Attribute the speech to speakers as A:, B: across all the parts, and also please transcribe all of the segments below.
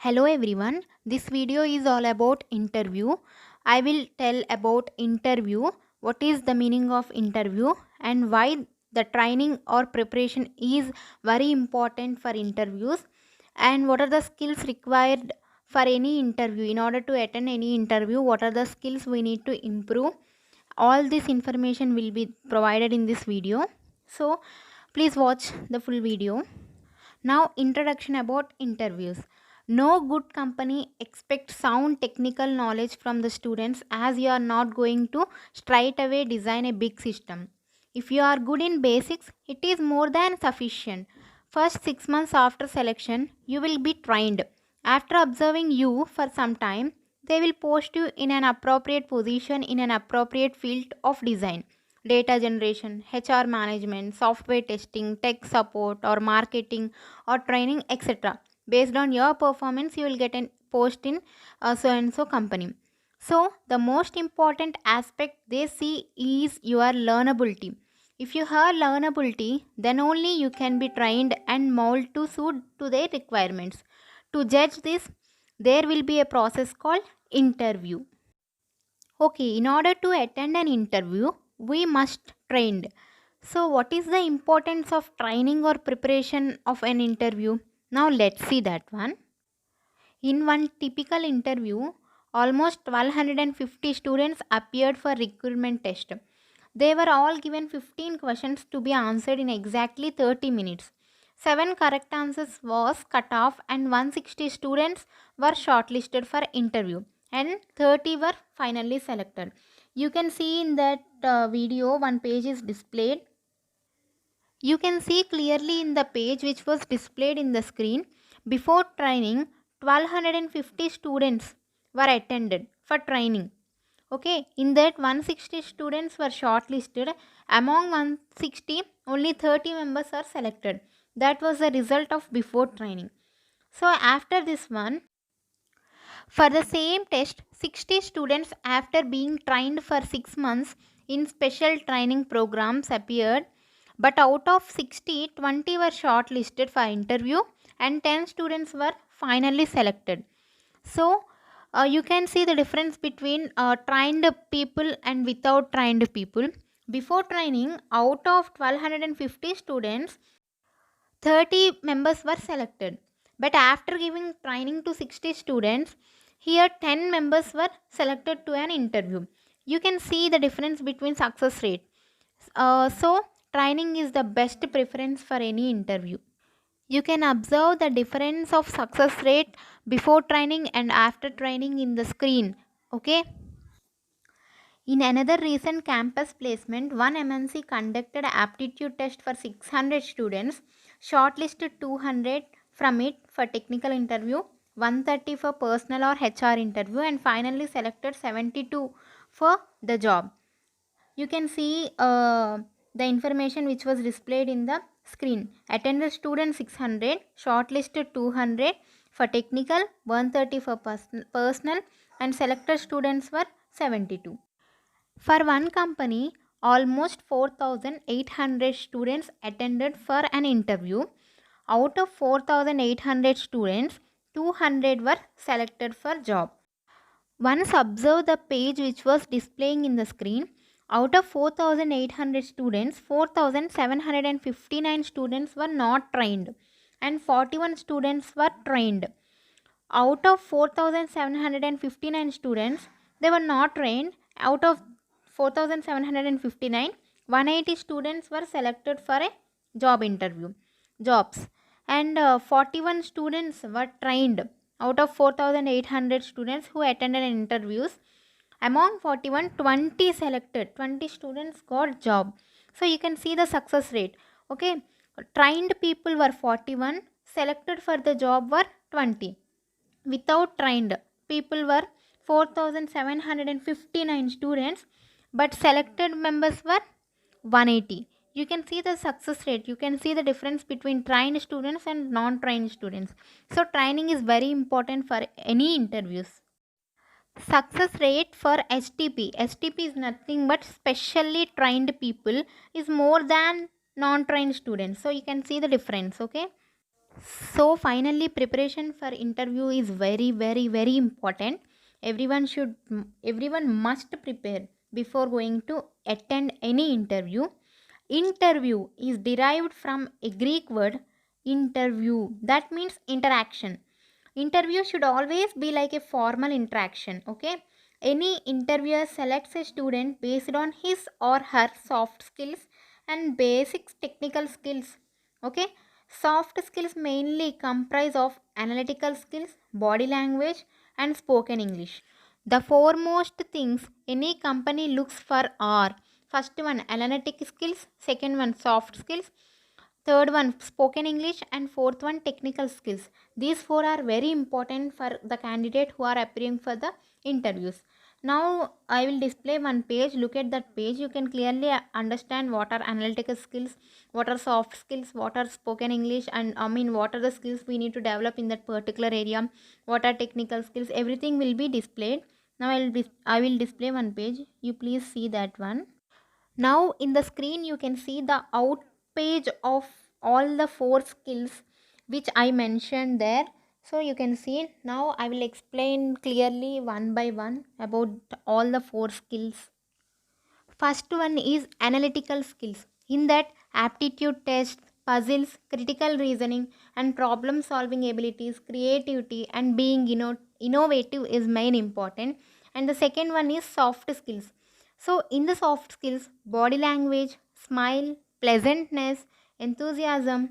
A: Hello everyone, this video is all about interview. I will tell about interview, what is the meaning of interview and why the training or preparation is very important for interviews and what are the skills required for any interview. In order to attend any interview, what are the skills we need to improve. All this information will be provided in this video. So please watch the full video. Now, introduction about interviews. No good company expects sound technical knowledge from the students, as you are not going to straight away design a big system. If you are good in basics, it is more than sufficient. First 6 months after selection, you will be trained. After observing you for some time, they will post you in an appropriate position in an appropriate field of design, data generation, HR management, software testing, tech support, or marketing or training, etc. Based on your performance, you will get a post in so and so company. So, the most important aspect they see is your learnability. If you have learnability, then only you can be trained and molded to suit to their requirements. To judge this, there will be a process called interview. Okay, in order to attend an interview, we must trained. So, what is the importance of training or preparation of an interview? Now, let's see that one. In one typical interview, almost 1250 students appeared for recruitment test. They were all given 15 questions to be answered in exactly 30 minutes. 7 correct answers was cut off and 160 students were shortlisted for interview and 30 were finally selected. You can see in that video one page is displayed. You can see clearly in the page which was displayed in the screen. Before training, 1250 students were attended for training. Okay, in that 160 students were shortlisted. Among 160, only 30 members are selected. That was the result of before training. So after this one, for the same test, 60 students after being trained for 6 months in special training programs appeared, but out of 60, 20 were shortlisted for interview and 10 students were finally selected. So, you can see the difference between trained people and without trained people. Before training, out of 1250 students, 30 members were selected. But after giving training to 60 students, here 10 members were selected to an interview. You can see the difference between success rate. So, training is the best preference for any interview. You can observe the difference of success rate before training and after training in the screen. Okay. In another recent campus placement, one MNC conducted aptitude test for 600 students, shortlisted 200 from it for technical interview, 130 for personal or HR interview, and finally selected 72 for the job. You can see the information which was displayed in the screen. Attended student 600, shortlisted 200 for technical, 130 for personal, and selected students were 72. For one company, almost 4,800 students attended for an interview. Out of 4,800 students, 200 were selected for job. Once observe the page which was displaying in the screen. Out of 4,800 students, 4,759 students were not trained and 41 students were trained. Out of 4,759 students, they were not trained. Out of 4,759, 180 students were selected for a job interview, jobs, and 41 students were trained out of 4,800 students who attended interviews. Among 41, 20 selected, 20 students got job. So you can see the success rate. Okay, trained people were 41, selected for the job were 20. Without trained people were 4,759 students, but selected members were 180. You can see the success rate. You can see the difference between trained students and non-trained students. So training is very important for any interviews. Success rate for STP. STP is nothing but specially trained people is more than non-trained students. So you can see the difference. Okay. So finally, preparation for interview is very, very, very important. Everyone must prepare before going to attend any interview. Interview is derived from a Greek word interview, that means interaction. Interview should always be like a formal interaction, okay? Any interviewer selects a student based on his or her soft skills and basic technical skills, okay? Soft skills mainly comprise of analytical skills, body language, and spoken English. The foremost things any company looks for are: first one analytic skills, second one soft skills, third one spoken English, and fourth one technical skills. These four are very important for the candidate who are appearing for the interviews. Now I will display one page. Look at that page. You can clearly understand what are analytical skills, what are soft skills, what are spoken English, and what are the skills we need to develop in that particular area, what are technical skills. Everything will be displayed. Now I will display one page. You please see that one. Now in the screen you can see the out page of all the four skills which I mentioned there. So you can see. Now I will explain clearly one by one about all the four skills. First one is analytical skills. In that, aptitude tests, puzzles, critical reasoning, and problem solving abilities, creativity, and being innovative is main important. And the second one is soft skills. So, in the soft skills, body language, smile, pleasantness, enthusiasm,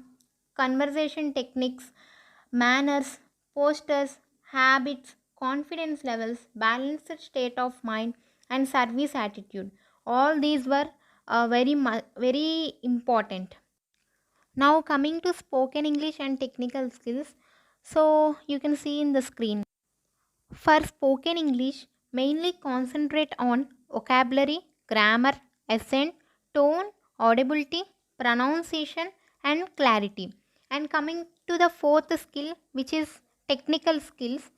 A: conversation techniques, manners, postures, habits, confidence levels, balanced state of mind, and service attitude. All these were very important. Now coming to spoken English and technical skills. So you can see in the screen. For spoken English, mainly concentrate on vocabulary, grammar, accent, tone, audibility, pronunciation, and clarity. And coming to the fourth skill, which is technical skills,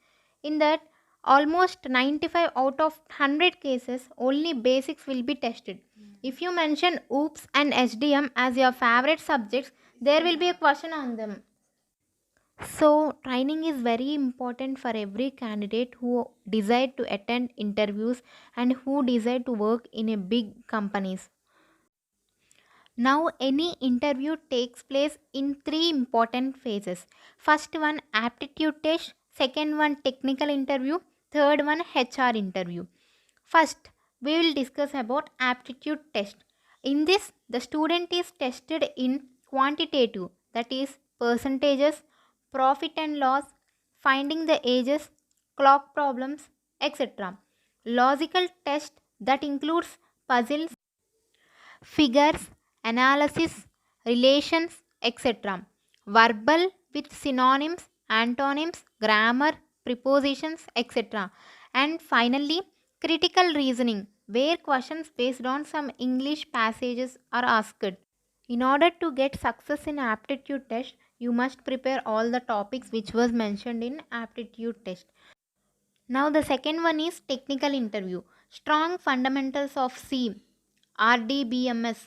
A: in that almost 95 out of 100 cases, only basics will be tested. If you mention OOPS and SDM as your favorite subjects, there will be a question on them. So, training is very important for every candidate who desire to attend interviews and who desire to work in a big companies. Now, any interview takes place in three important phases. First one aptitude test, second one technical interview, third one HR interview. First, we will discuss about aptitude test. In this, the student is tested in quantitative, that is percentages, profit and loss, finding the ages, clock problems, etc. Logical test that includes puzzles, figures, analysis, relations, etc. Verbal with synonyms, antonyms, grammar, prepositions, etc. And finally, critical reasoning, where questions based on some English passages are asked. In order to get success in aptitude test, you must prepare all the topics which was mentioned in aptitude test. Now the second one is technical interview. Strong fundamentals of C, RDBMS.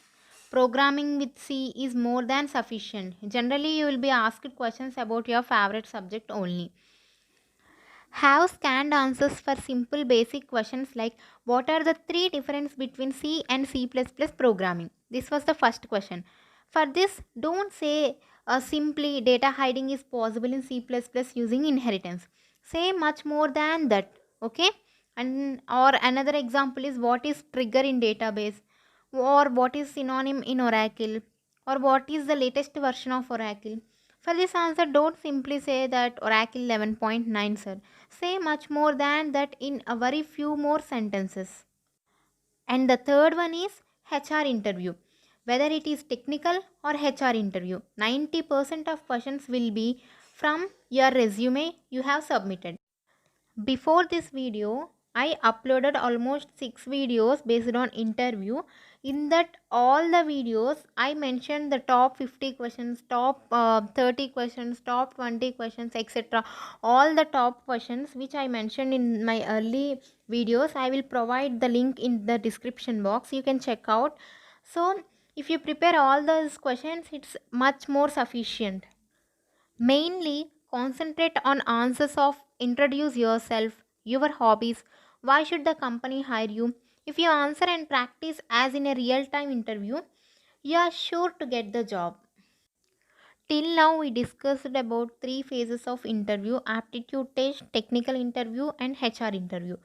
A: Programming with C is more than sufficient. Generally, you will be asked questions about your favorite subject only. Have scanned answers for simple basic questions like what are the three differences between C and C++ programming? This was the first question. For this, don't say simply data hiding is possible in C++ using inheritance. Say much more than that. Okay? And or another example is what is trigger in database, or what is synonym in Oracle, or what is the latest version of Oracle. For this answer, don't simply say that Oracle 11.9, sir. Say much more than that in a very few more sentences. And the third one is HR interview. Whether it is technical or HR interview, 90% of questions will be from your resume you have submitted. Before this video, I uploaded almost 6 videos based on interview. In that all the videos, I mentioned the top 50 questions, top 30 questions, top 20 questions, etc. All the top questions which I mentioned in my early videos, I will provide the link in the description box. You can check out. So, if you prepare all those questions, it's much more sufficient. Mainly concentrate on answers of introduce yourself, your hobbies, why should the company hire you. If you answer and practice as in a real time interview, you are sure to get the job. Till now, we discussed about three phases of interview: aptitude test, technical interview, and HR interview.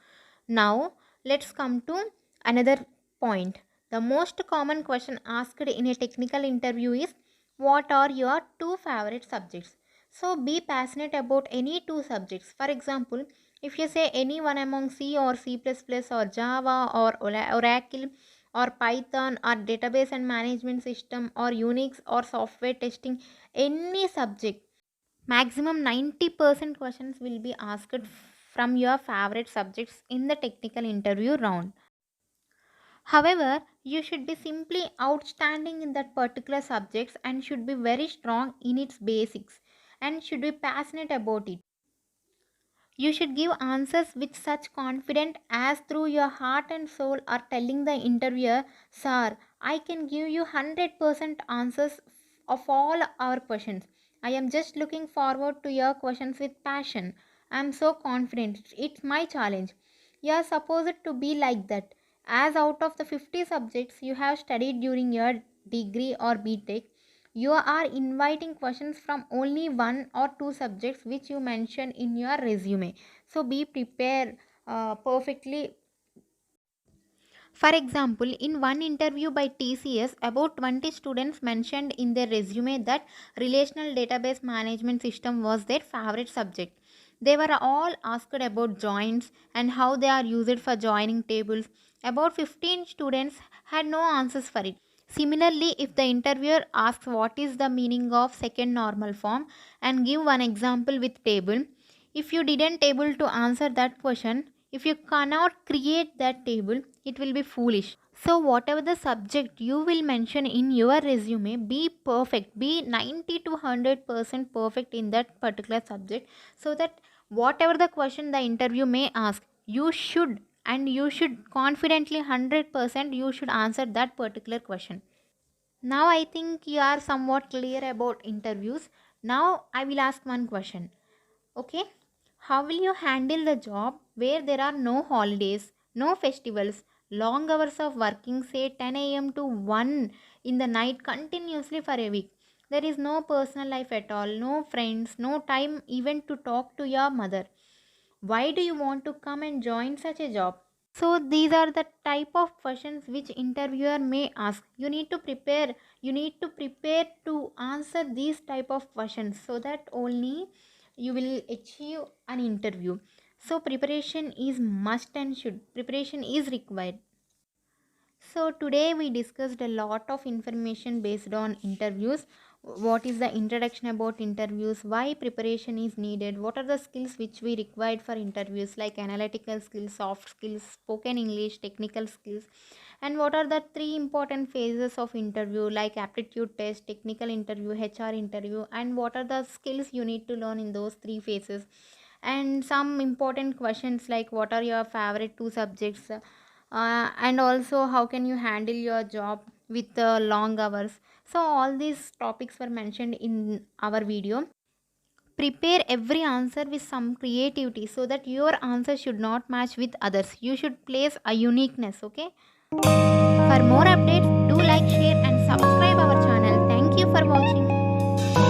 A: Now, let's come to another point. The most common question asked in a technical interview is, what are your two favorite subjects? So, be passionate about any two subjects. For example, if you say any one among C or C++ or Java or Oracle or Python or database and management system or Unix or software testing, any subject, maximum 90% questions will be asked from your favorite subjects in the technical interview round. However, you should be simply outstanding in that particular subjects and should be very strong in its basics and should be passionate about it. You should give answers with such confidence as through your heart and soul are telling the interviewer, Sir, I can give you 100% answers of all our questions. I am just looking forward to your questions with passion. I am so confident. It's my challenge. You are supposed to be like that. As out of the 50 subjects you have studied during your degree or BTech, you are inviting questions from only one or two subjects which you mention in your resume. So be prepared perfectly. For example, in one interview by TCS, about 20 students mentioned in their resume that relational database management system was their favorite subject. They were all asked about joins and how they are used for joining tables. About 15 students had no answers for it. Similarly, if the interviewer asks what is the meaning of second normal form and give one example with table, if you didn't able to answer that question, if you cannot create that table, it will be foolish. So whatever the subject you will mention in your resume, be perfect, be 90 to 100% perfect in that particular subject, so that whatever the question the interview may ask, you should, and you should confidently 100% you should answer that particular question. Now I think you are somewhat clear about interviews. Now I will ask one question. Okay, how will you handle the job where there are no holidays, no festivals, long hours of working, say 10 a.m. to 1 in the night continuously for a week? There is no personal life at all, no friends, no time even to talk to your mother. Why do you want to come and join such a job? So these are the type of questions which interviewer may ask. You need to prepare to answer these type of questions, so that only you will achieve an interview. So preparation is must and should. Preparation is required. So today we discussed a lot of information based on interviews. What is the introduction about interviews? Why preparation is needed? What are the skills which we required for interviews, like analytical skills, soft skills, spoken English, technical skills? And what are the three important phases of interview, like aptitude test, technical interview, HR interview? And what are the skills you need to learn in those three phases? And some important questions like what are your favorite two subjects, and also how can you handle your job with long hours. So all these topics were mentioned in our video. Prepare every answer with some creativity so that your answer should not match with others. You should place a uniqueness. Okay, for more updates